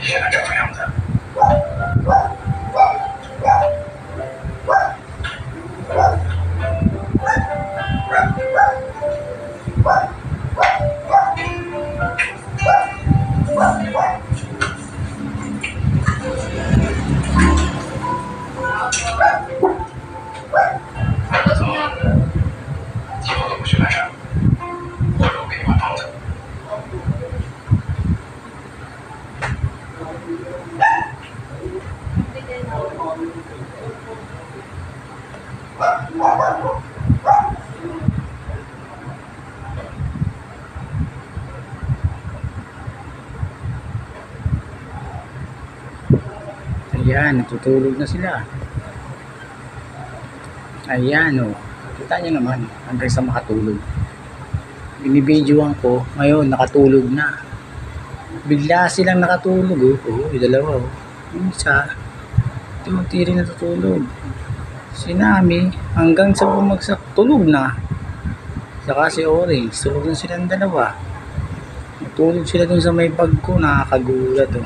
现在这副样子。走，以后都不许来这儿，或者我给你换房子。 Ayan, natutulog na sila. Ayan o. Kita nyo naman, hanggang sa makatulog. Binibidyoan ko, ngayon nakatulog na. Bigla silang nakatulog o. Oo, yung dalawa o. Yung isa, tunti rin natutulog. Si Nami, hanggang sa bumagsak, tulog na. Saka si Orange, tulog na silang dalawa. Natulog sila dun sa may bag ko, nakakagulat o.